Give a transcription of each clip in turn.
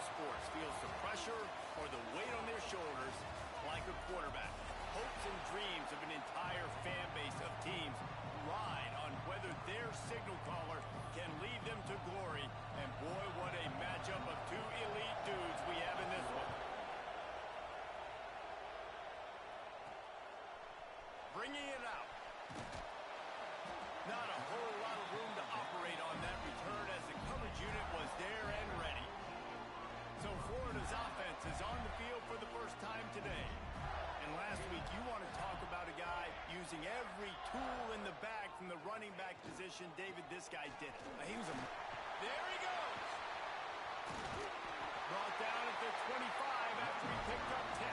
sports feels the pressure or the weight on their shoulders like a quarterback. Hopes and dreams of an entire fan base of teams ride on whether their signal caller can lead them to glory. And boy, what a matchup of two elite dudes we have in this one. Bringing it out. Not a whole lot of room to operate on that return as the coverage unit was there and ready. So Florida's offense is on the field for the first time today. And last week, you want to talk about a guy using every tool in the bag from the running back position. David, this guy did it. There he goes. Brought down at the 25 after he picked up 10.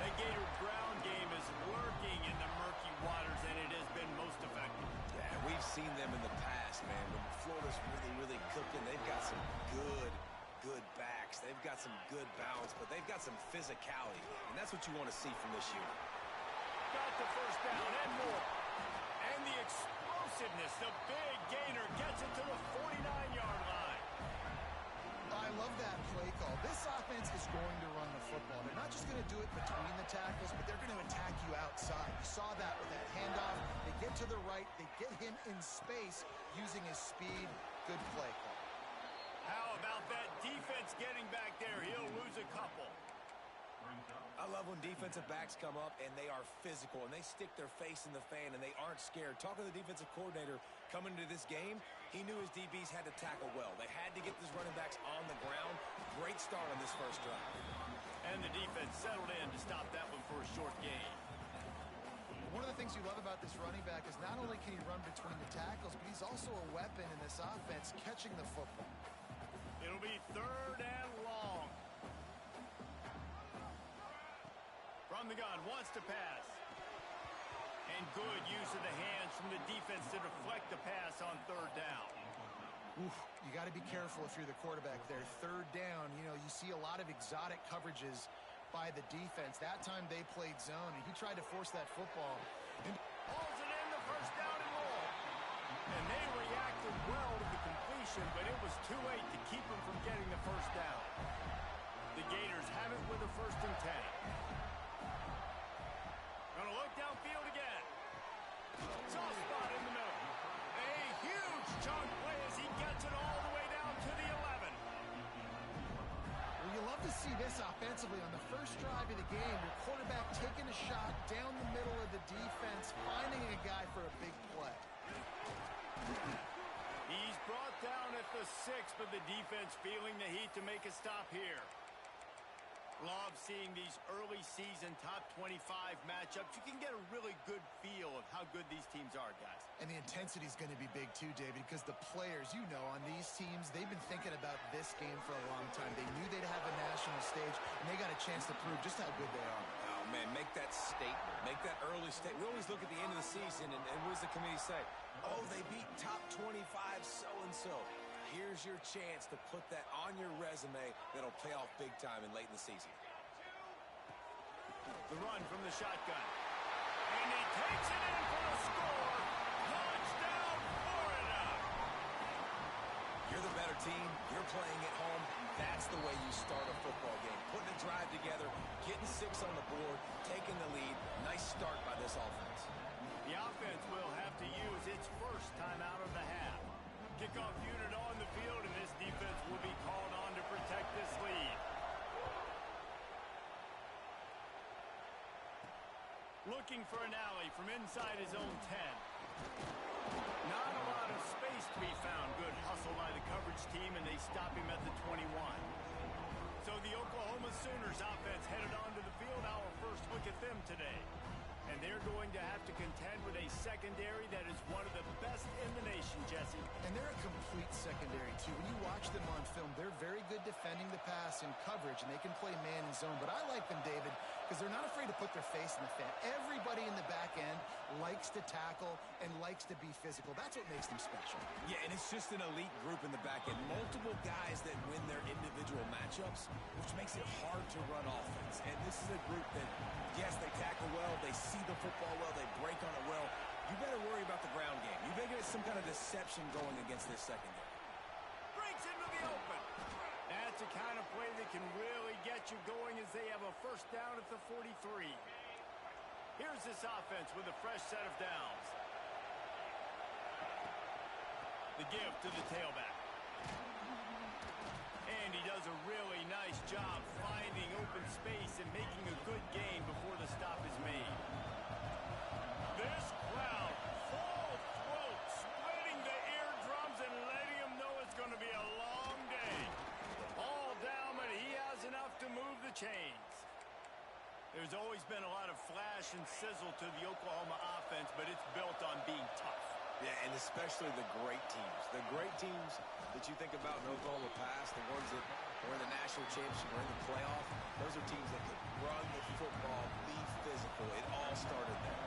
The Gator ground game is lurking in the murky waters, and it has been most effective. Yeah, we've seen them in the past, man. When Florida's really cooking, they've got some good backs. They've got some good balance, but they've got some physicality, and that's what you want to see from this unit. Got the first down and more. And the explosiveness, the big gainer gets it to the 49-yard line. I love that play call. This offense is going to run the football. They're not just going to do it between the tackles, but they're going to attack you outside. You saw that with that handoff. They get to the right. They get him in space using his speed. Good play call. How about that defense getting back there? He'll lose a couple. I love when defensive backs come up and they are physical and they stick their face in the fan and they aren't scared. Talking to the defensive coordinator coming into this game, he knew his DBs had to tackle well. They had to get these running backs on the ground. Great start on this first drive. And the defense settled in to stop that one for a short gain. One of the things you love about this running back is not only can he run between the tackles, but he's also a weapon in this offense catching the football. It'll be 3rd and long. From the gun, wants to pass. And good use of the hands from the defense to deflect the pass on 3rd down. Oof, you got to be careful if you're the quarterback there. 3rd down, you know, you see a lot of exotic coverages by the defense. That time they played zone, and he tried to force that football. And pulls it in, the first down and more. And they reacted well to the completion, but it was too late to keep him from getting the first down. The Gators have it with a 1st and 10. Gonna look downfield again. Soft spot in the middle. A huge chunk play as he gets it all the way down to the 11. Well, you love to see this offensively on the first drive of the game. Your quarterback taking a shot down the middle of the defense, finding a guy for a big play. He's brought down at the 6, but the defense feeling the heat to make a stop here. Love seeing these early season top 25 matchups. You can get a really good feel of how good these teams are, guys. And the intensity is going to be big too, David, because the players, you know, on these teams, they've been thinking about this game for a long time. They knew they'd have a national stage, and they got a chance to prove just how good they are. Oh, man, make that statement. Make that early statement. We always look at the end of the season, and what does the committee say? Oh, they beat top 25 so-and-so. Here's your chance to put that on your resume that'll pay off big time and late in the season. The run from the shotgun. And he takes it in for the score. Touchdown, Florida! You're the better team. You're playing at home. That's the way you start a football game. Putting a drive together, getting 6 on the board, taking the lead. Nice start by this offense. The offense will have to use its first time out of the half. Kickoff unit on the field, and this defense will be called on to protect this lead. Looking for an alley from inside his own 10. Not a lot of space to be found. Good hustle by the coverage team, and they stop him at the 21. So the Oklahoma Sooners offense headed onto the field. Our first look at them today. And they're going to have to contend with a secondary that is one of the best in the nation, Jesse. And they're a complete secondary, too. When you watch them on film, they're very good defending the pass and coverage, and they can play man and zone. But I like them, David, because they're not afraid to put their face in the fan. Everybody in the back end likes to tackle and likes to be physical. That's what makes them special. Yeah, and it's just an elite group in the back end. Multiple guys that win their individual matchups, which makes it hard to run offense. And this is a group that, yes, they tackle well, they see the football well, they break on it well. You better worry about the ground game. You better get some kind of deception going against this secondary. Breaks into the open. That's can really get you going as they have a first down at the 43. Here's this offense with a fresh set of downs. The give to the tailback. And he does a really nice job finding open space and making a good gain before the stop is made. This crowd, full throat, splitting the eardrums and letting him know it's going to be a long day. All down, but he has enough to move the chains. There's always been a lot of flash and sizzle to the Oklahoma offense, but it's built on being tough. Yeah, and especially the great teams. The great teams that you think about in Oklahoma past, the ones that were in the national championship or in the playoff, those are teams that could run the football, be physical. It all started there.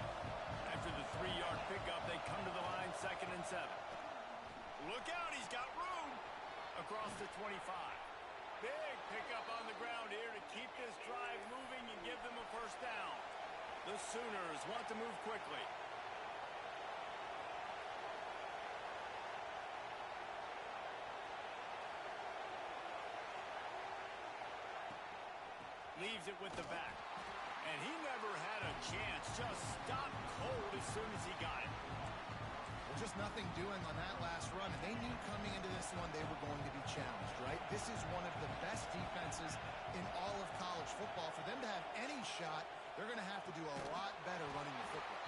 After the 3-yard pickup, they come to the line, 2nd and 7. Look out, he's got room across the 25. Big pickup on the ground here to keep this drive moving and give them a first down. The Sooners want to move quickly. Leaves it with the back. And he never had a chance. Just stopped cold as soon as he got it. Well, just nothing doing on that last run. And they knew coming into this one they were going to be challenged, right? This is one of the best defenses in all of college football. For them to have any shot, they're going to have to do a lot better running the football.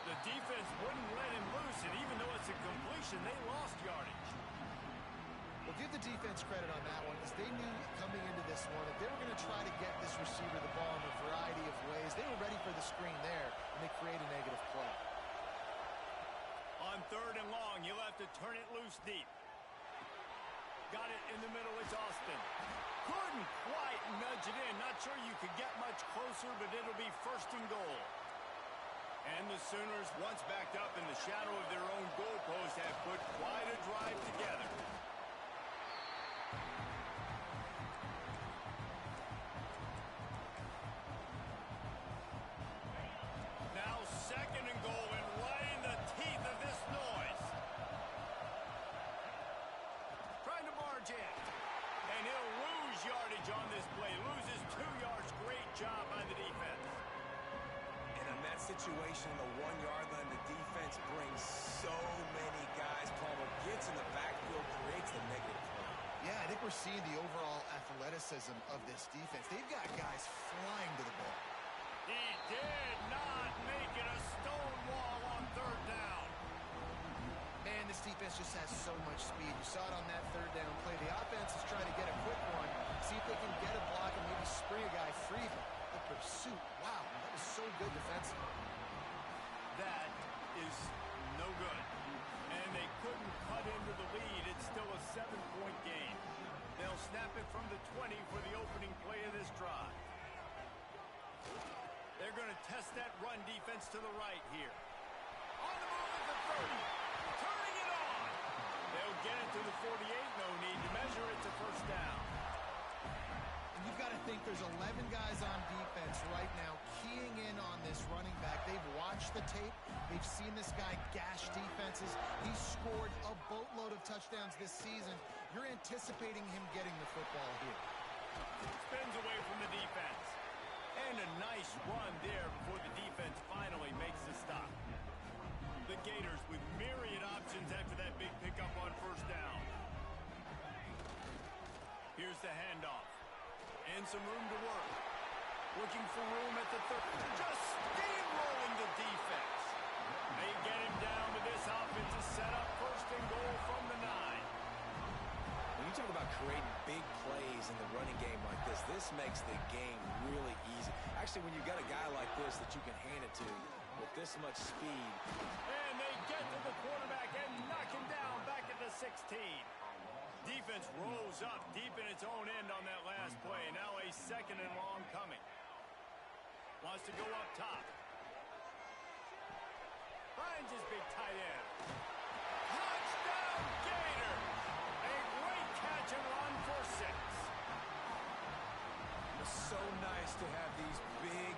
The defense wouldn't let him loose, and even though it's a completion, they lost yardage. Well, give the defense credit on that one because they knew coming into this one that they were going to try to get this receiver the ball in a variety of ways. They were ready for the screen there, and they create a negative play. On 3rd and long, you'll have to turn it loose deep. Got it in the middle, it's Austin. Couldn't quite nudge it in. Not sure you could get much closer, but it'll be 1st and goal. And the Sooners, once backed up in the shadow of their own goalpost, have put quite a drive together. Now 2nd and goal, and right in the teeth of this noise. Trying to barge in. And he'll lose yardage on this play. Loses 2 yards. Great job by the defense. And in that situation, the 1-yard line, the defense brings so many guys. Palmer gets in the backfield, creates the negative play. Yeah, I think we're seeing the overall athleticism of this defense. They've got guys flying to the ball. He did not make it a stone wall on 3rd down. Man, this defense just has so much speed. You saw it on that 3rd down play. The offense is trying to get a quick one, see if they can get a block and maybe spring a guy free. The pursuit, wow, that was so good defensively. That is no good. And they couldn't cut into the lead. It's still a 7-point game. They'll snap it from the 20 for the opening play of this drive. They're going to test that run defense to the right here. On the move at the 30. Turning it on. They'll get it to the 48. No need to measure it to 1st down. And you've got to think there's 11 guys on defense right now keying in on this running back. They've watched the tape. They've seen this guy gash defenses. He's scored a boatload of touchdowns this season. You're anticipating him getting the football here. Spins away from the defense. And a nice run there before the defense finally makes the stop. The Gators with myriad options after that big pickup on 1st down. Here's the handoff. And some room to work. Looking for room at the 30. Just steamrolling the defense. They get him down, but this offense is set up 1st and goal from the 9. When you talk about creating big plays in the running game like this, this makes the game really easy. Actually, when you've got a guy like this that you can hand it to with this much speed. And they get to the quarterback and knock him down back at the 16. Defense rolls up deep in its own end on that last play. Now a 2nd and long coming. Wants to go up top. Finds his big tight end. Touchdown Gator! A great catch and run for 6. It's so nice to have these big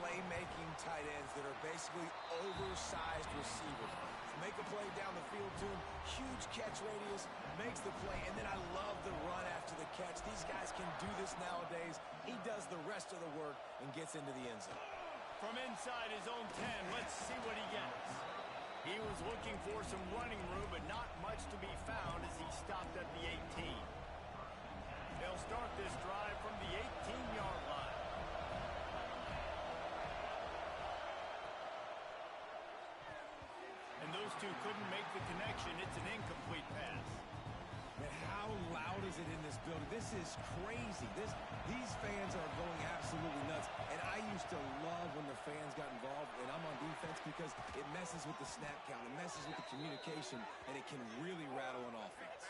playmaking tight ends that are basically basically oversized receiver. Make a play down the field to him, huge catch radius, makes the play, and then I love the run after the catch. These guys can do this nowadays. He does the rest of the work and gets into the end zone. From inside his own 10, let's see what he gets. He was looking for some running room, but not much to be found as he stopped at the 18. They'll start this drive from the 18-yard line. And those two couldn't make the connection. It's an incomplete pass. Man, how loud is it in this building? This is crazy. These fans are going absolutely nuts. And I used to love when the fans got involved, and I'm on defense because it messes with the snap count. It messes with the communication, and it can really rattle an offense.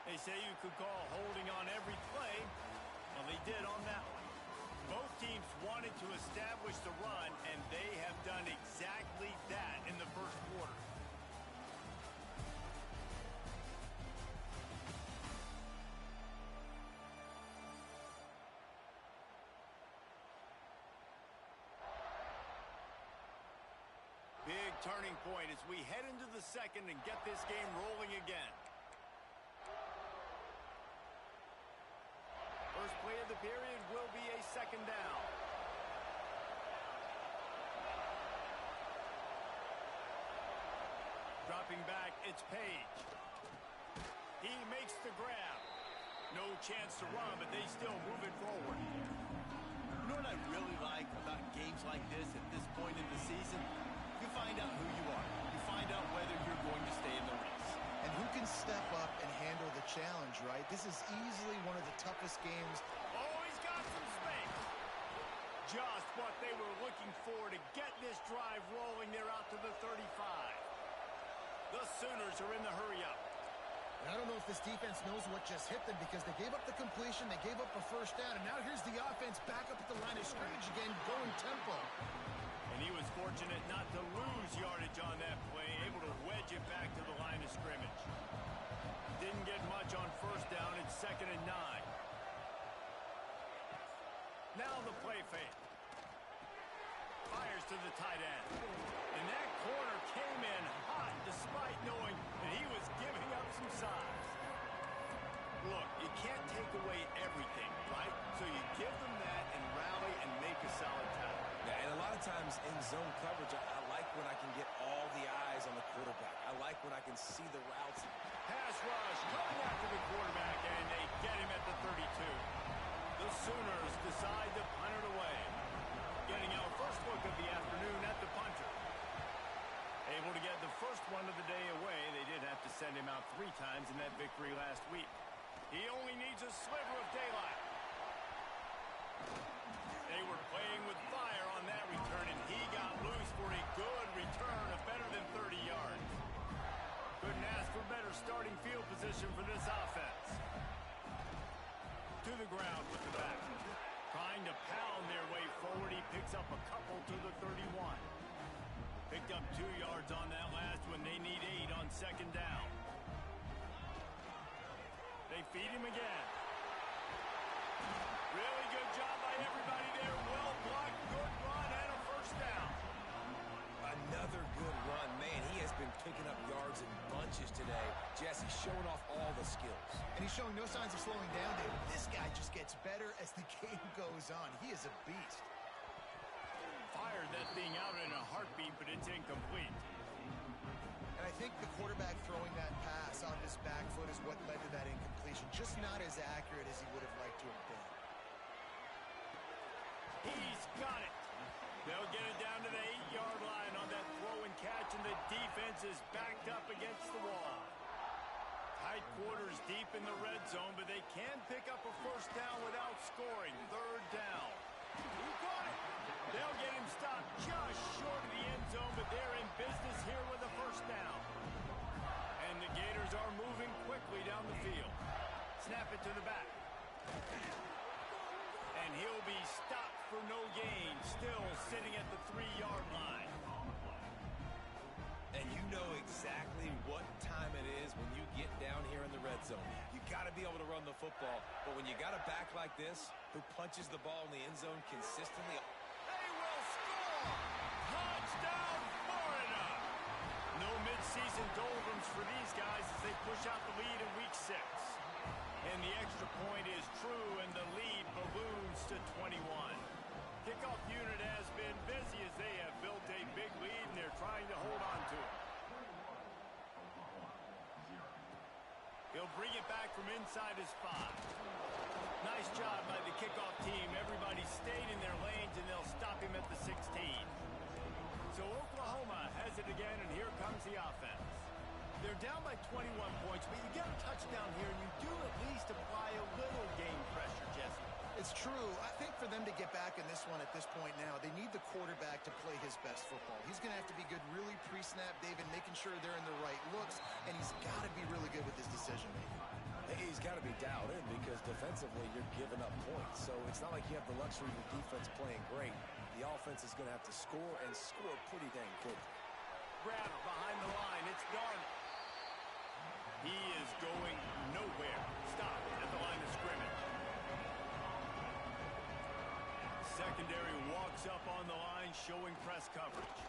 They say you could call holding on every play. Well, they did on that one. Both teams wanted to establish the run, and they have done exactly that in the first quarter. Big turning point as we head into the second and get this game rolling again. First play of the period will be a second down. Dropping back, it's Page. He makes the grab. No chance to run, but they still move it forward. You know what I really like about games like this at this point in the season? You find out who you are. You find out whether you're going to stay in the race. And who can step up and handle the challenge, right? This is easily one of the toughest games. Oh, he's got some space. Just what they were looking for to get this drive rolling. They're out to the 35. The Sooners are in the hurry-up. And I don't know if this defense knows what just hit them because they gave up the completion, they gave up a first down, and now here's the offense back up at the line of scrimmage again, going tempo. And he was fortunate not to lose yardage on that play, able to wedge it back to the line of scrimmage. Didn't get much on first down. It's 2nd and 9. Now the play fake. Fires to the tight end. And that corner came in hot despite knowing that he was giving up some size. Look, you can't take away everything, right? So you give them that and rally and make a solid tackle. Yeah, and a lot of times in zone coverage, I like when I can get all the eyes on the quarterback. I like when I can see the routes. Pass rush coming after the quarterback, and they get him at the 32. The Sooners decide to punt it away. Getting our first look of the afternoon at the punter. Able to get the first one of the day away. They did have to send him out 3 times in that victory last week. He only needs a sliver of daylight. They were playing with fire on that return, and he got loose for a good return of better than 30 yards. Couldn't ask for better starting field position for this offense. To the ground with the back. Trying to pound their way forward. He picks up a couple to the 31. Picked up 2 yards on that last one. They need 8 on 2nd down. They feed him again. Really good job by everybody there. Well blocked, good run, and a first down. Another good run. Man, he has been picking up yards in bunches today. Jesse showing off all the skills. And he's showing no signs of slowing down, David. This guy just gets better as the game goes on. He is a beast. Fired that thing out in a heartbeat, but it's incomplete. And I think the quarterback throwing that pass off his back foot is what led to that incompletion. Just not as accurate as he would have liked to have been. He's got it. They'll get it down to the 8-yard line on that throw and catch, and the defense is backed up against the wall. Tight quarters deep in the red zone, but they can pick up a first down without scoring. 3rd down. He got it. They'll get him stopped just short of the end zone, but they're in business here with a first down. And the Gators are moving quickly down the field. Snap it to the back. And he'll be stopped for no gain, still sitting at the 3-yard line. And you know exactly what time it is when you get down here in the red zone. You got to to be able to run the football, but when you got a back like this who punches the ball in the end zone consistently, they will score! Touchdown, Florida! No midseason doldrums for these guys as they push out the lead in Week 6. And the extra point is true, and the lead balloons to 21. Kickoff unit has been busy as they have built a big lead, and they're trying to hold on to it. He'll bring it back from inside his 5. Nice job by the kickoff team. Everybody stayed in their lanes, and they'll stop him at the 16. So Oklahoma has it again, and here comes the offense. They're down by 21 points, but you get a touchdown here, and you do at least apply a little game pressure, Jesse. It's true. I think for them to get back in this one at this point now, they need the quarterback to play his best football. He's going to have to be good really pre-snap, David, making sure they're in the right looks, and he's got to be really good with his decision-making. he's got to be dialed in because defensively you're giving up points. So it's not like you have the luxury of the defense playing great. The offense is going to have to score and score pretty dang quick. Grab behind the line. It's Darnold. He is going nowhere. Stop at the line of scrimmage. Secondary walks up on the line, showing press coverage.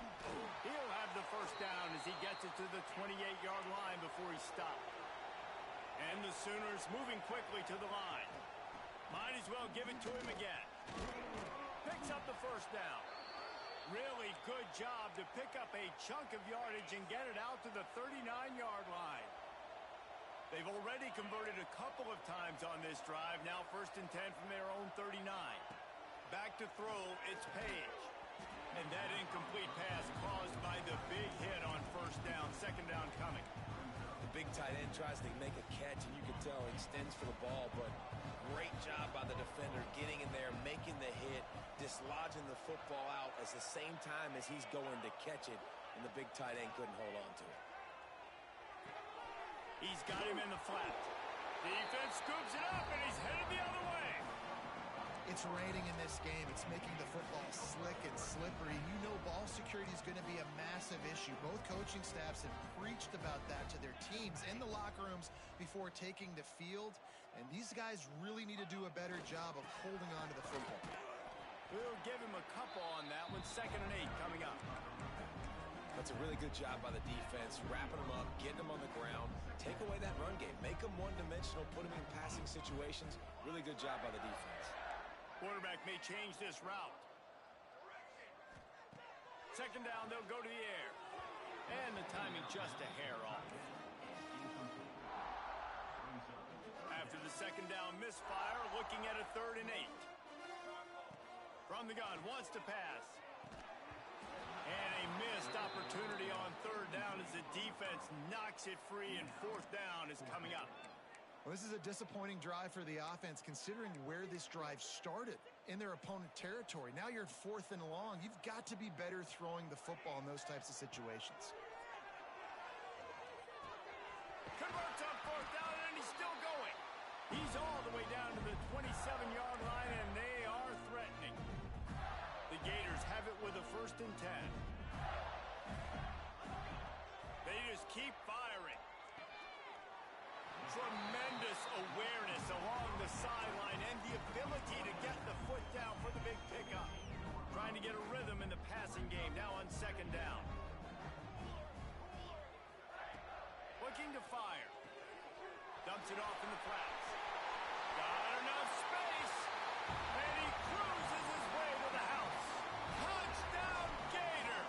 He'll have the first down as he gets it to the 28-yard line before he stops. And the Sooners moving quickly to the line. Might as well give it to him again. Picks up the first down. Really good job to pick up a chunk of yardage and get it out to the 39-yard line. They've already converted a couple of times on this drive. Now 1st and 10 from their own 39. Back to throw, it's Page. And that incomplete pass caused by the big hit on first down. Second down coming. The big tight end tries to make a catch, and you can tell he extends for the ball, but great job by the defender getting in there, making the hit, dislodging the football out at the same time as he's going to catch it, and the big tight end couldn't hold on to it. He's got him in the flat. Defense scoops it up, and he's headed the other way. It's raining in this game. It's making the football slick and slippery. You know ball security is going to be a massive issue. Both coaching staffs have preached about that to their teams in the locker rooms before taking the field. And these guys really need to do a better job of holding on to the football. We'll give him a couple on that one. 2nd and 8 coming up. That's a really good job by the defense, wrapping them up, getting them on the ground, take away that run game, make them one-dimensional, put them in passing situations. Really good job by the defense. Quarterback may change this route. 2nd down, they'll go to the air. And the timing just a hair off. After the 2nd down misfire, looking at a 3rd and 8. From the gun, wants to pass. And a missed opportunity on 3rd down as the defense knocks it free, and 4th down is coming up. Well, this is a disappointing drive for the offense considering where this drive started in their opponent territory. Now you're at 4th and long. You've got to be better throwing the football in those types of situations. Converts on 4th down, and he's still going. He's all the way down to the 27-yard line, and they are threatening. The Gators have it with a 1st and 10. They just keep firing. Tremendous awareness along the sideline and the ability to get the foot down for the big pickup. Trying to get a rhythm in the passing game now on 2nd down. Looking to fire. Dumps it off in the flats. Got enough space. And he cruises his way to the house. Touchdown, Gator!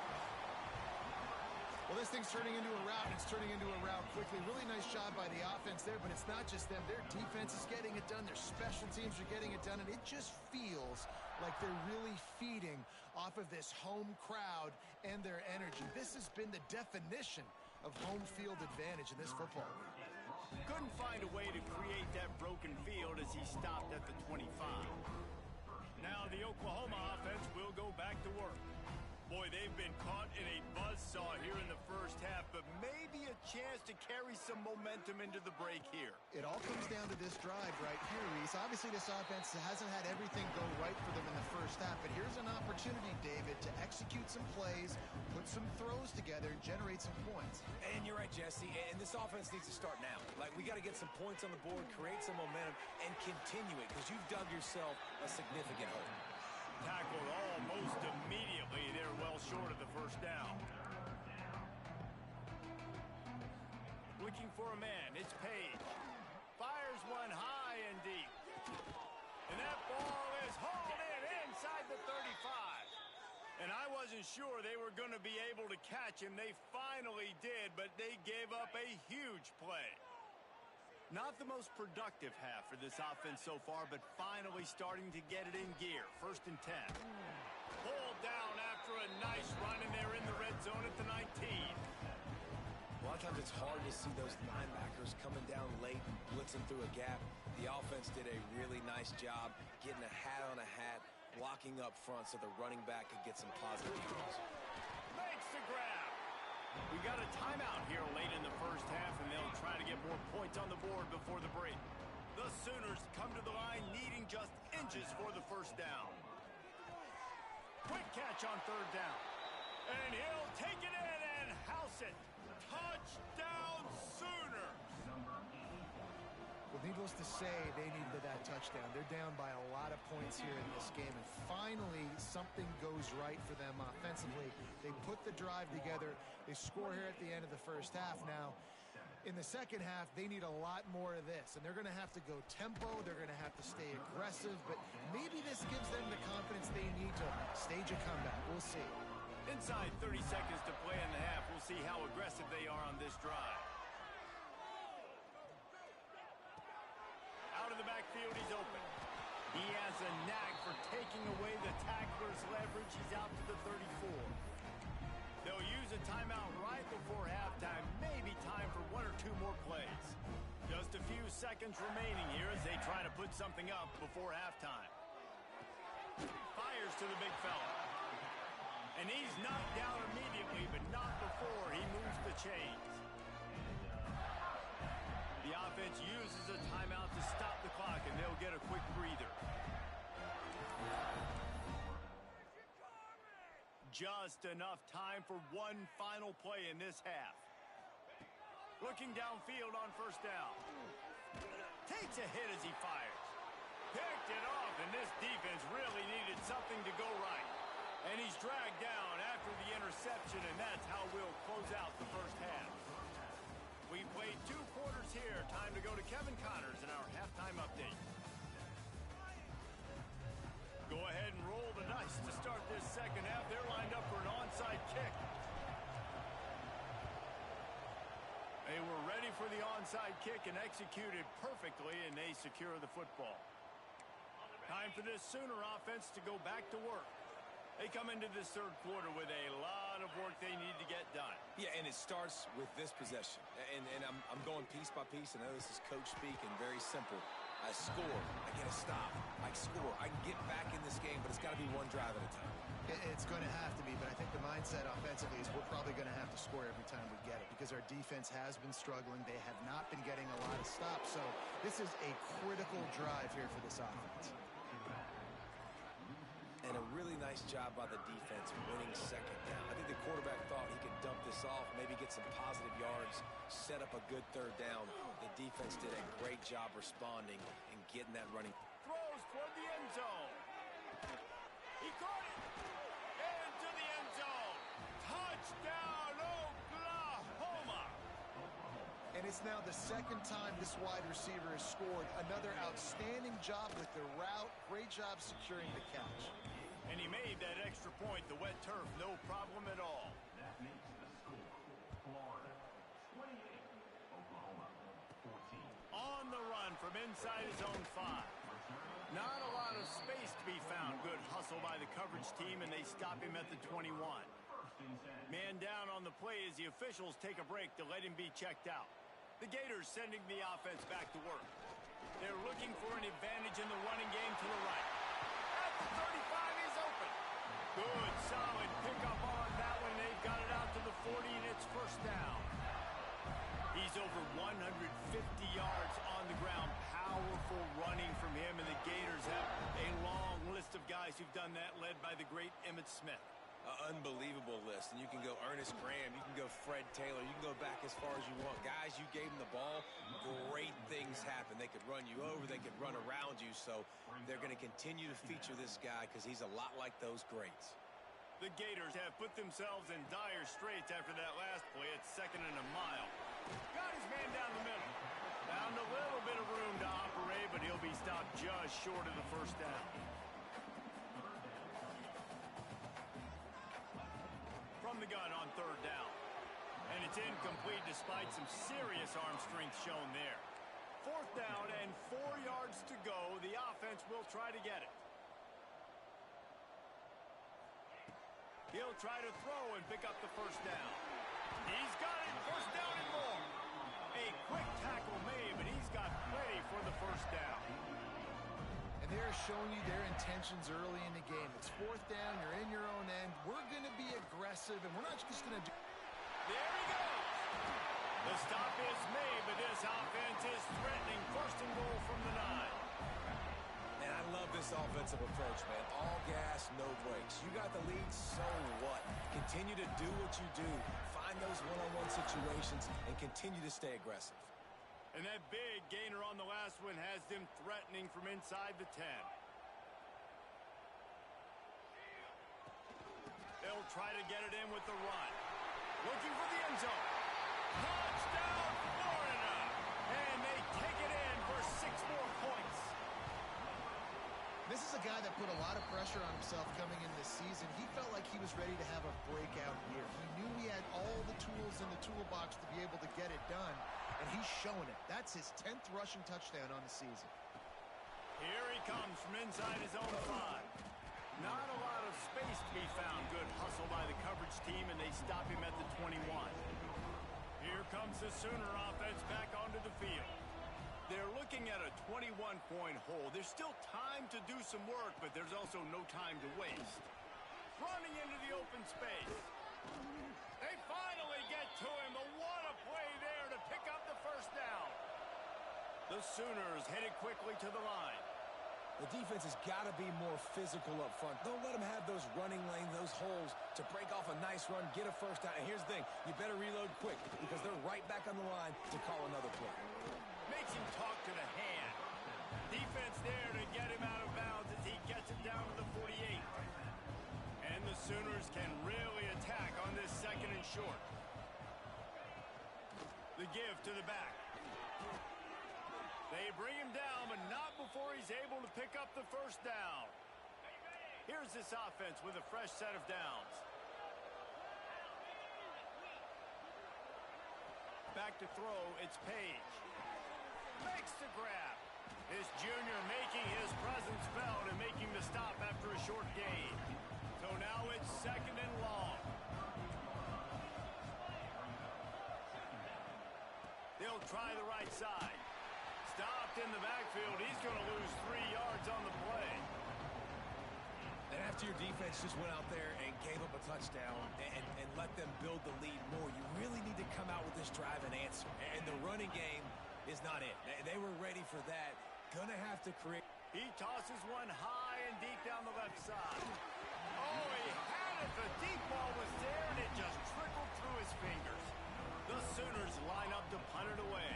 Well, this thing's turning into a rout, and it's turning into a rout quickly. Really nice job by the offense there, but it's not just them. Their defense is getting it done. Their special teams are getting it done, and it just feels like they're really feeding off of this home crowd and their energy. This has been the definition of home field advantage in this football. Couldn't find a way to create that broken field as he stopped at the 25. Now the Oklahoma offense will go back to work. Boy, they've been caught in a buzzsaw here in the first half, but maybe a chance to carry some momentum into the break here. It all comes down to this drive right here, Reese. Obviously, this offense hasn't had everything go right for them in the first half, but here's an opportunity, David, to execute some plays, put some throws together, and generate some points. And you're right, Jesse, and this offense needs to start now. Like, we got to get some points on the board, create some momentum, and continue it, because you've dug yourself a significant hole. Tackled almost immediately. They're well short of the first down. Looking for a man. It's Page. Fires one high and deep. And that ball is hauled in inside the 35. And I wasn't sure they were going to be able to catch him. They finally did, but they gave up a huge play. Not the most productive half for this offense so far, but finally starting to get it in gear. 1st and 10. Pulled down after a nice run, and they're in the red zone at the 19. A lot of times it's hard to see those linebackers coming down late and blitzing through a gap. The offense did a really nice job getting a hat on a hat, blocking up front so the running back could get some positive yards. Makes the grab. We got a timeout here late in the first half, and they'll try to get more points on the board before the break. The Sooners come to the line needing just inches for the first down. Quick catch on 3rd down. And he'll take it in and house it. Touchdown Sooners! Well, needless to say, they needed that touchdown. They're down by a lot of points here in this game, and finally something goes right for them offensively. They put the drive together. They score here at the end of the first half. Now, in the second half, they need a lot more of this, and they're going to have to go tempo. They're going to have to stay aggressive, but maybe this gives them the confidence they need to stage a comeback. We'll see. Inside 30 seconds to play in the half. We'll see how aggressive they are on this drive. Out of the backfield, he's open. He has a knack for taking away the tackler's leverage. He's out to the 34. They'll use a timeout right before halftime. Maybe time for 1 or 2 more plays. Just a few seconds remaining here as they try to put something up before halftime. Fires to the big fella. And he's knocked down immediately, but not before he moves the chains. The offense uses a timeout to stop the clock, and they'll get a quick breather. Just enough time for one final play in this half. Looking downfield on 1st down. Takes a hit as he fires. Picked it off, and this defense really needed something to go right. And he's dragged down after the interception, and that's how we'll close out the first half. We played 2 quarters here. Time to go to Kevin Connors in our halftime update. Go ahead and roll the dice to start this second half. They're lined up for an onside kick. They were ready for the onside kick and executed perfectly, and they secure the football. Time for this Sooner offense to go back to work. They come into this 3rd quarter with a lot of work they need to get done. Yeah, and it starts with this possession. And I'm going piece by piece, and I know this is coach speak and very simple. I score. I get a stop. I score. I can get back in this game, but it's got to be one drive at a time. It's going to have to be, but I think the mindset offensively is we're probably going to have to score every time we get it because our defense has been struggling. They have not been getting a lot of stops, so this is a critical drive here for this offense. And a really nice job by the defense winning 2nd down. I think the quarterback thought he could dump this off, maybe get some positive yards, set up a good 3rd down. The defense did a great job responding and getting that running. Throws toward the end zone. He caught it. Into the end zone. Touchdown, Oklahoma. And it's now the 2nd time this wide receiver has scored. Another outstanding job with the route. Great job securing the catch. And he made that extra point. The wet turf, no problem at all. That makes the score Florida 28, Oklahoma 14. On the run from inside his own 5. Not a lot of space to be found. Good hustle by the coverage team, and they stop him at the 21. Man down on the play as the officials take a break to let him be checked out. The Gators sending the offense back to work. They're looking for an advantage in the running game to the right. At the 35, he's open. Good, solid pickup on that one. They've got it out to the 40, and it's first down. He's over 150 yards on the ground. Powerful running from him, and the Gators have a long list of guys who've done that, led by the great Emmitt Smith. Unbelievable list. And you can go Ernest Graham, you can go Fred Taylor, you can go back as far as you want. Guys, you gave them the ball, great things happen. They could run you over, they could run around you, so they're going to continue to feature this guy because he's a lot like those greats. The Gators have put themselves in dire straits after that last play. It's 2nd and a mile. Got his man down the middle. Found a little bit of room to operate, but he'll be stopped just short of the first down. From the gun on 3rd down. And it's incomplete despite some serious arm strength shown there. 4th down and 4 yards to go. The offense will try to get it. He'll try to throw and pick up the first down. He's got it. First down and more. A quick tackle made, but he's got plenty for the first down. And they're showing you their intentions early in the game. It's 4th down. You're in your own end. We're going to be aggressive, and we're not just going to do... There he goes. The stop is made, but this offense is threatening. 1st and goal from the 9. And I love this offensive approach, man. All gas, no brakes. You got the lead, so what? Continue to do what you do. Find those one-on-one situations and continue to stay aggressive. And that big gainer on the last one has them threatening from inside the 10. They'll try to get it in with the run. Looking for the end zone. Touchdown, Florida! And they take it in for 6 more points. This is a guy that put a lot of pressure on himself coming into this season. He felt like he was ready to have a breakout year. He knew he had all the tools in the toolbox to be able to get it done, and he's showing it. That's his 10th rushing touchdown on the season. Here he comes from inside his own 5. Not a lot of space to be found. Good hustle by the coverage team, and they stop him at the 21. Here comes the Sooner offense back onto the field. They're looking at a 21-point hole. There's still time to do some work, but there's also no time to waste. Running into the open space. They finally get to him. But what a play there to pick up the first down. The Sooners headed quickly to the line. The defense has got to be more physical up front. Don't let them have those running lanes, those holes to break off a nice run, get a first down. And here's the thing, you better reload quick because they're right back on the line to call another play. Makes him talk to the hand. Defense there to get him out of bounds as he gets it down to the 48. And the Sooners can really attack on this 2nd and short. The give to the back. They bring him down, but not before he's able to pick up the first down. Here's this offense with a fresh set of downs. Back to throw, it's Page. Makes the grab. This junior making his presence felt and making the stop after a short gain. So now it's 2nd and long. They'll try the right side. Stopped in the backfield. He's going to lose 3 yards on the play. And after your defense just went out there and gave up a touchdown and let them build the lead more, you really need to come out with this drive and answer. And the running game is not it. They were ready for that. Gonna have to create. He tosses one high and deep down the left side. Oh, he had it. The deep ball was there, and it just trickled through his fingers. The Sooners line up to punt it away.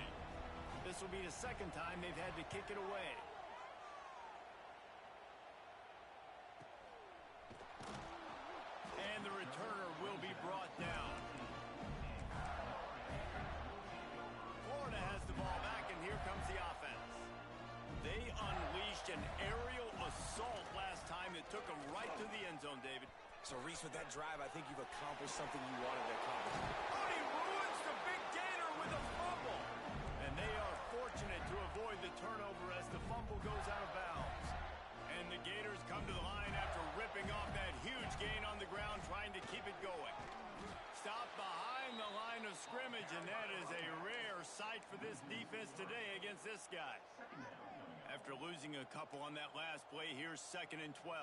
This will be the 2nd time they've had to kick it away. And the returner will be brought down. Florida has the ball back, and here comes the offense. They unleashed an aerial assault last time that took them right to the end zone, David. So, Reese, with that drive, I think you've accomplished something you wanted to accomplish. Oh, he ruins the big gainer with a fumble. And they are fortunate to avoid the turnover as the fumble goes out of bounds. And the Gators come to the line after ripping off that huge gain on the ground, trying to keep it going. Stop behind the line of scrimmage, and that is a rare sight for this defense today against this guy. After losing a couple on that last play, here's 2nd and 12.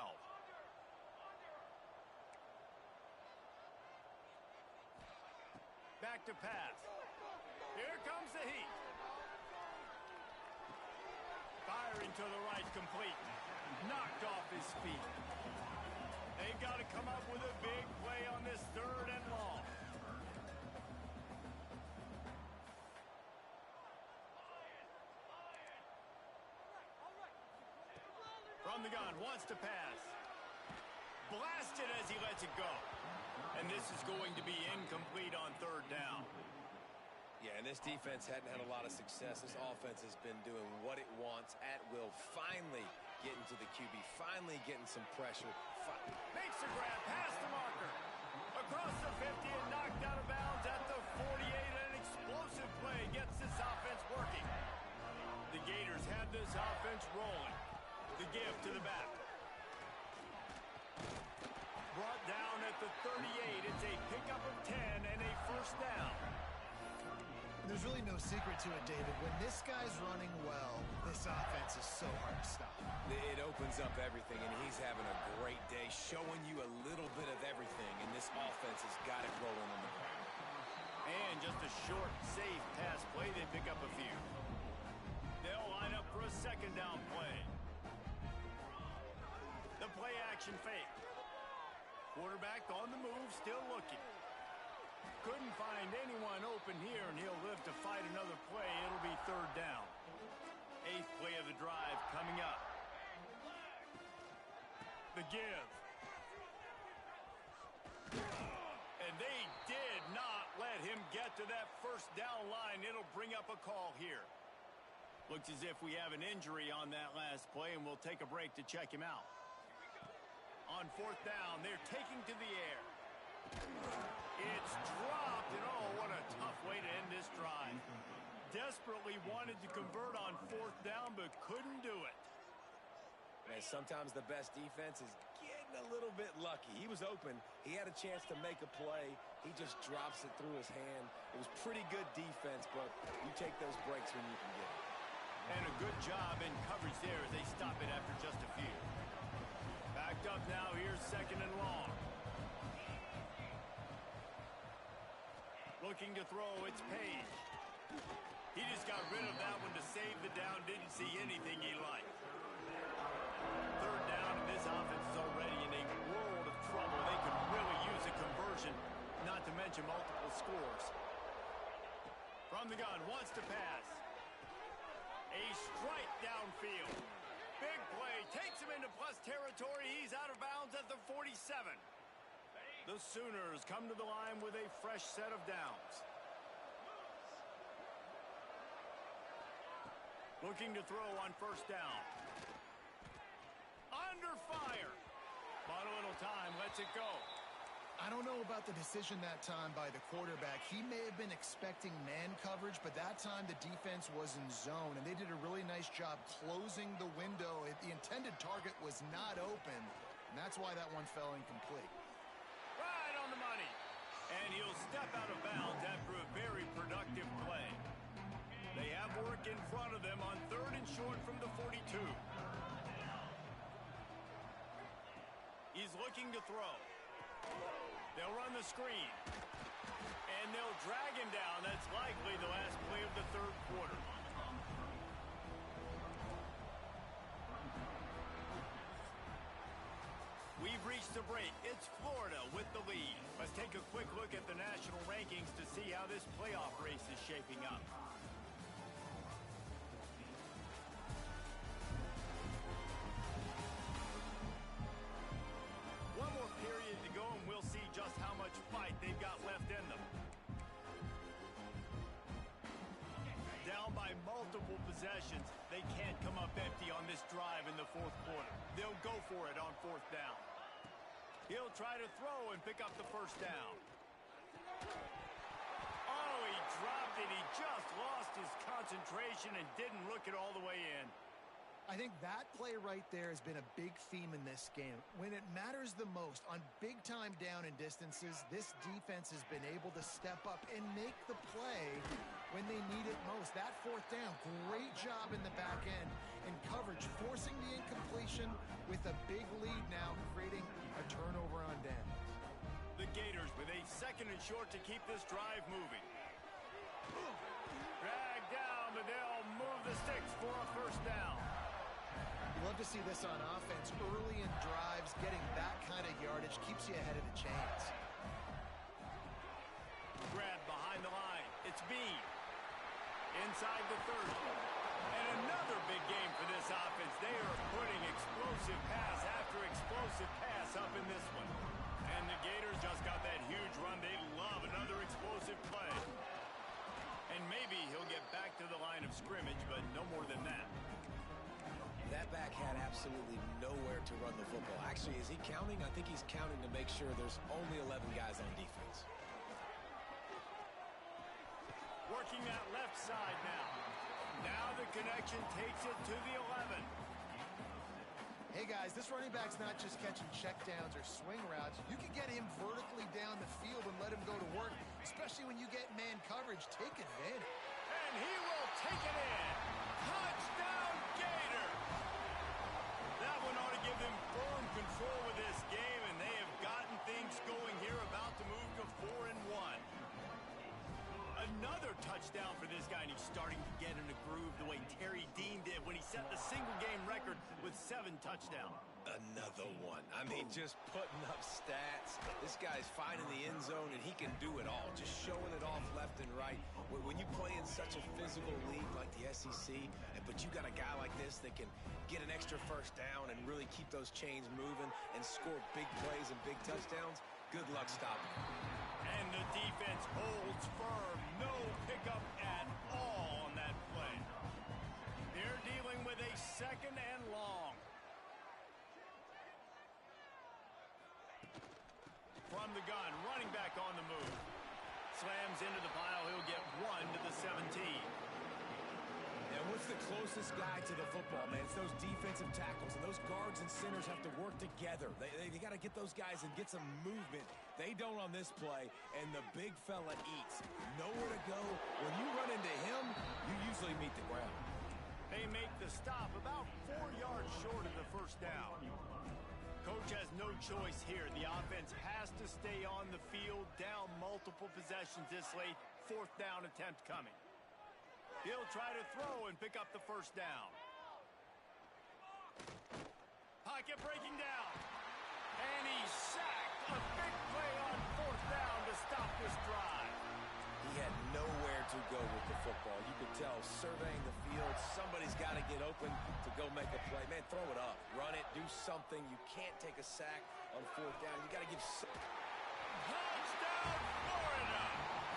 to pass. Here comes the heat. Firing to the right, complete. Knocked off his feet. They've got to come up with a big play on this 3rd and long. From the gun, wants to pass. Blasted as he lets it go. And this is going to be incomplete on 3rd down. Yeah, and this defense hadn't had a lot of success. This offense has been doing what it wants at will. Finally getting to the QB. Finally getting some pressure. Makes the grab past the marker. Across the 50 and knocked out of bounds at the 48. An explosive play gets this offense working. The Gators have this offense rolling. The give to the back. Brought down at the 38. It's a pickup of 10 and a 1st down. There's really no secret to it, David. When this guy's running well, this offense is so hard to stop. It opens up everything, and he's having a great day, showing you a little bit of everything, and this offense has got it rolling on the ground. And just a short, safe pass play, they pick up a few. They'll line up for a 2nd down play. The play action fake. Quarterback on the move, still looking. Couldn't find anyone open here, and he'll live to fight another play. It'll be 3rd down. 8th play of the drive coming up. The give. And they did not let him get to that 1st down line. It'll bring up a call here. Looks as if we have an injury on that last play, and we'll take a break to check him out. On 4th down, they're taking to the air. It's dropped, and oh, what a tough way to end this drive. Desperately wanted to convert on 4th down, but couldn't do it. Man, sometimes the best defense is getting a little bit lucky. He was open. He had a chance to make a play. He just drops it through his hand. It was pretty good defense, but you take those breaks when you can get it. And a good job in coverage there as they stop it after just a few. Backed up now, here's 2nd and long. Looking to throw, it's Page. He just got rid of that one to save the down, didn't see anything he liked. 3rd down, and this offense is already in a world of trouble. They could really use a conversion, not to mention multiple scores. From the gun, wants to pass. A strike downfield. Big play, takes him into plus territory. He's out of bounds at the 47. The Sooners come to the line with a fresh set of downs. Looking to throw on 1st down. Under fire. Bought a little time, lets it go. I don't know about the decision that time by the quarterback. He may have been expecting man coverage, but that time the defense was in zone, and they did a really nice job closing the window. The intended target was not open, and that's why that one fell incomplete. Right on the money. And he'll step out of bounds after a very productive play. They have work in front of them on 3rd and short from the 42. He's looking to throw. They'll run the screen. And they'll drag him down. That's likely the last play of the 3rd quarter. We've reached the break. It's Florida with the lead. Let's take a quick look at the national rankings to see how this playoff race is shaping up. One more period to go, and we'll see just how much fight they've got left in them. Down by multiple possessions, they can't come up empty on this drive in the 4th quarter. They'll go for it on 4th down. He'll try to throw and pick up the 1st down. Oh, he dropped it. He just lost his concentration and didn't look it all the way in. I think that play right there has been a big theme in this game. When it matters the most, on big-time down and distances, this defense has been able to step up and make the play when they need it most. That 4th down, great job in the back end and coverage, forcing the incompletion with a big lead now, creating a turnover on downs. The Gators with a 2nd and short to keep this drive moving. the sticks for a first down. You love to see this on offense. Early in drives, getting that kind of yardage keeps you ahead of the chains. Grab behind the line. It's Bean. Inside the 30. And another big game for this offense. They are putting explosive pass after explosive pass up in this one. And the Gators just got that huge run. They love another explosive play. And maybe he'll get back to the line of scrimmage, but no more than that. That back had absolutely nowhere to run the football. Actually, is he counting? I think he's counting to make sure there's only 11 guys on defense. Working that left side now. Now the connection takes it to the 11. Hey, guys, this running back's not just catching checkdowns or swing routes. You can get him vertically down the field and let him go to work, especially when you get man coverage. Take advantage. And he will take it in. Touchdown, Gator! That one ought to give them firm control of this game, and they have gotten things going here, about to move to 4-1. Another touchdown for this guy, and he's starting to get in a groove the way Terry Dean did when he set the single-game record with 7 touchdowns. Another one. I mean, just putting up stats. This guy's finding the end zone, and he can do it all. Just showing it off left and right. When you play in such a physical league like the SEC, but you got a guy like this that can get an extra first down and really keep those chains moving and score big plays and big touchdowns, good luck stopping him. And the defense holds firm. No pickup at all on that play. They're dealing with a 2nd and long. From the gun, running back on the move. Slams into the pile. He'll get 1 to the 17. And what's the closest guy to the football, man? It's those defensive tackles, and those guards and centers have to work together. They got to get those guys and get some movement. They don't on this play, and the big fella eats. Nowhere to go. When you run into him, you usually meet the ground. They make the stop about 4 yards short of the first down. Coach has no choice here. The offense has to stay on the field, down multiple possessions this late. 4th down attempt coming. He'll try to throw and pick up the first down. Pocket breaking down. And he's sacked. A big play on 4th down to stop this drive. He had nowhere to go with the football. You could tell, surveying the field, somebody's got to get open to go make a play. Man, throw it up. Run it. Do something. You can't take a sack on 4th down. You got to give... Touchdown, Florida!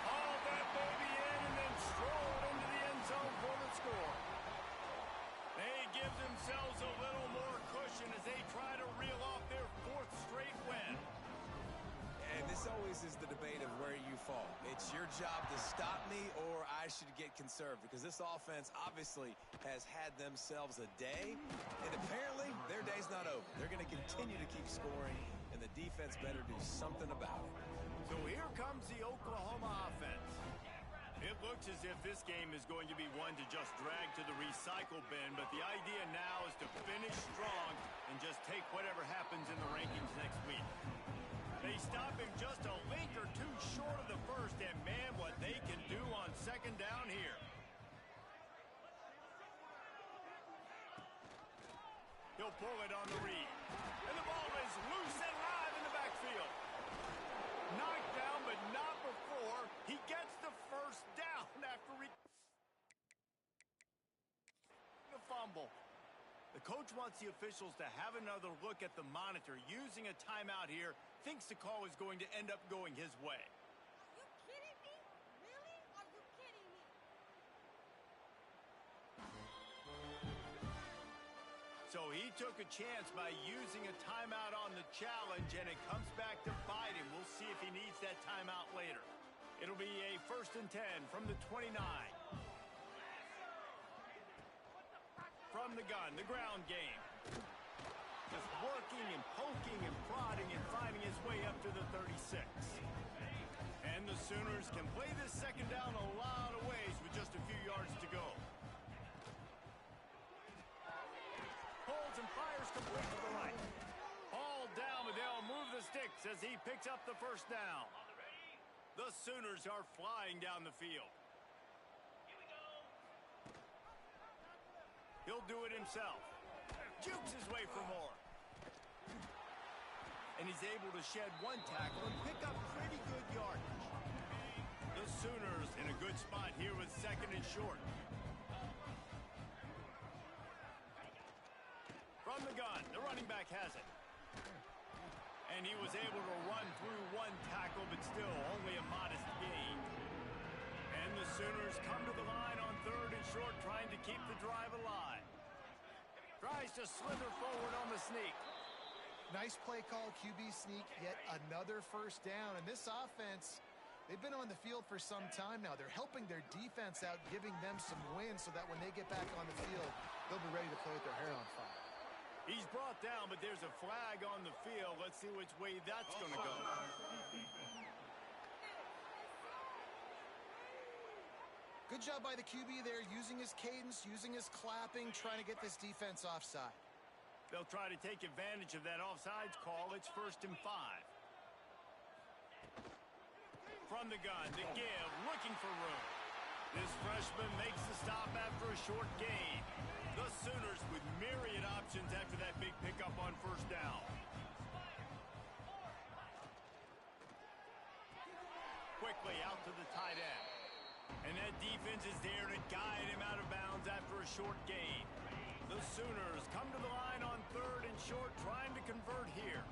Haul that baby in and then stroll into the end zone for the score. They give themselves a little more cushion as they try to reel off their 4th straight win. And this always is the debate of where you fall. It's your job to stop me, or I should get conserved, because this offense obviously has had themselves a day, and apparently their day's not over. They're going to continue to keep scoring, and the defense better do something about it. So here comes the Oklahoma offense. It looks as if this game is going to be one to just drag to the recycle bin, but the idea now is to finish strong and just take whatever happens in the rankings next week. They stop him just a link or 2 short of the first, and man, what they can do on 2nd down here. He'll pull it on the read. And the ball is loose and live in the backfield. Knocked down, but not before he gets the first down after the fumble. The coach wants the officials to have another look at the monitor. Using a timeout here, thinks the call is going to end up going his way. Are you kidding me? Really? Are you kidding me? So he took a chance by using a timeout on the challenge, and it comes back to bite him. We'll see if he needs that timeout later. It'll be a 1st and 10 from the 29. From the gun, the ground game. Just working and poking and prodding and finding his way up to the 36. And the Sooners can play this 2nd down a lot of ways with just a few yards to go. Holds and fires complete to the right. All down, but they'll move the sticks as he picks up the first down. The Sooners are flying down the field. He'll do it himself. Jukes his way for more. And he's able to shed one tackle and pick up pretty good yardage. The Sooners in a good spot here with second and short. From the gun, the running back has it. And he was able to run through one tackle, but still only a modest gain. And the Sooners come to the line on third and short, trying to keep the drive alive. Tries to slither forward on the sneak. Nice play call, QB sneak, yet another first down. And this offense, they've been on the field for some time now. They're helping their defense out, giving them some wins so that when they get back on the field, they'll be ready to play with their hair on fire. He's brought down, but there's a flag on the field. Let's see which way that's going to go. Good job by the QB there, using his cadence, using his clapping, trying to get this defense offside. They'll try to take advantage of that offsides call. It's 1st and 5. From the gun, the give, looking for room. This freshman makes the stop after a short gain. The Sooners with myriad options after that big pickup on first down. Quickly out to the tight end. And that defense is there to guide him out of bounds after a short gain. The Sooners come to the line on third and short, trying to convert here.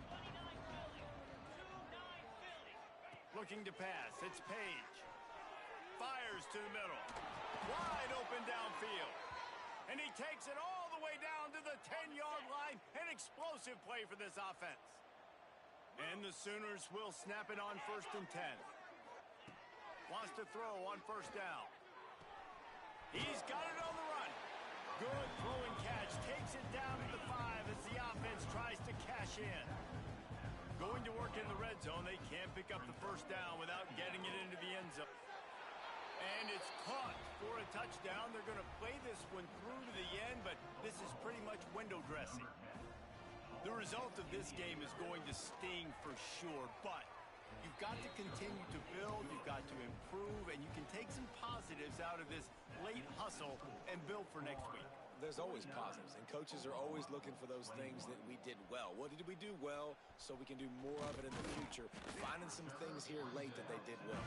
Looking to pass. It's Page. Fires to the middle. Wide open downfield. And he takes it all the way down to the 10-yard line. An explosive play for this offense. And the Sooners will snap it on 1st and 10. Wants to throw on first down. He's got it on the run. Good throwing catch. Takes it down to the 5 as the offense tries to cash in. Going to work in the red zone. They can't pick up the first down without getting it into the end zone. And it's caught for a touchdown. They're going to play this one through to the end, but this is pretty much window dressing. The result of this game is going to sting for sure, but you've got to continue to build, you've got to improve, and you can take some positives out of this late hustle and build for next week. There's always positives, and coaches are always looking for those things that we did well. What did we do well so we can do more of it in the future? Finding some things here late that they did well.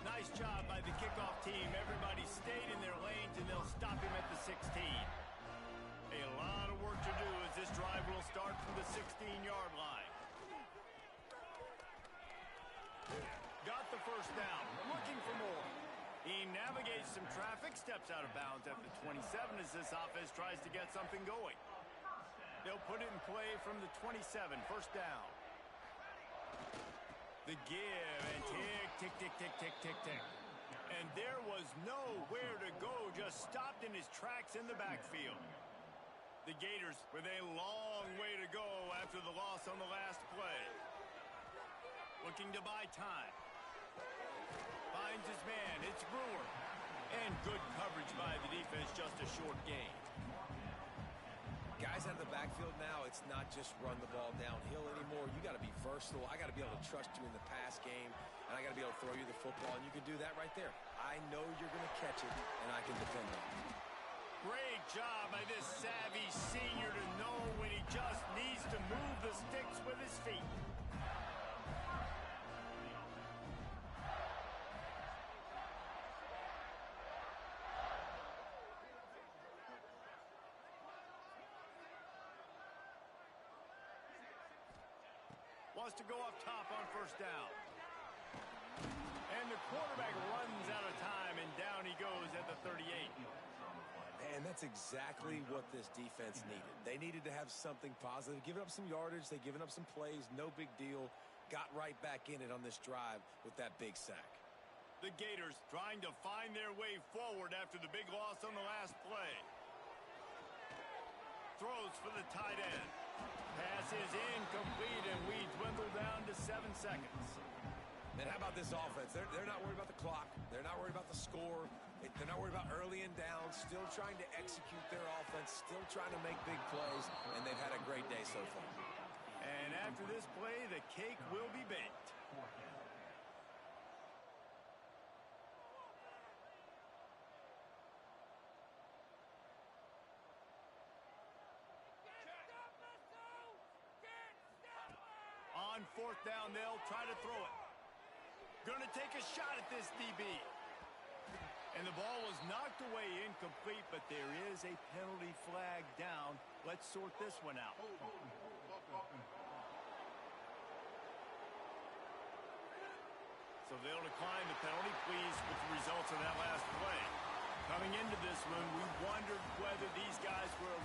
Nice job by the kickoff team. Everybody stayed in their lanes, and they'll stop him at the 16. A lot of work to do as this drive will start from the 16-yard line. Got the first down, looking for more. He navigates some traffic, steps out of bounds at the 27 as this offense tries to get something going. They'll put it in play from the 27, first down. The give, and tick, tick, tick, tick, tick, tick, tick. And there was nowhere to go, just stopped in his tracks in the backfield. The Gators with a long way to go after the loss on the last play. Looking to buy time. Finds his man, it's Brewer. And good coverage by the defense, just a short gain. Guys out of the backfield now, it's not just run the ball downhill anymore. You got to be versatile. I got to be able to trust you in the pass game, and I got to be able to throw you the football, and you can do that right there. I know you're going to catch it, and I can depend on it. Great job by this savvy senior to know when he just needs to move the sticks with his feet. Wants to go up top on first down. And the quarterback runs out of time, and down he goes at the 38. And that's exactly what this defense needed. They needed to have something positive. Giving up some yardage, they've given up some plays, no big deal. Got right back in it on this drive with that big sack. The Gators trying to find their way forward after the big loss on the last play. Throws for the tight end. Pass is incomplete, and we dwindle down to 7 seconds. And how about this offense? They're not worried about the clock. They're not worried about the score. They're not worried about early and down. Still trying to execute their offense. Still trying to make big plays. And they've had a great day so far. And after this play, the cake will be baked. On fourth down, they'll try to throw it. Gonna take a shot at this DB. And the ball was knocked away incomplete, but there is a penalty flag down. Let's sort this one out. So they'll decline the penalty, pleased with the results of that last play. Coming into this one, we wondered whether these guys were a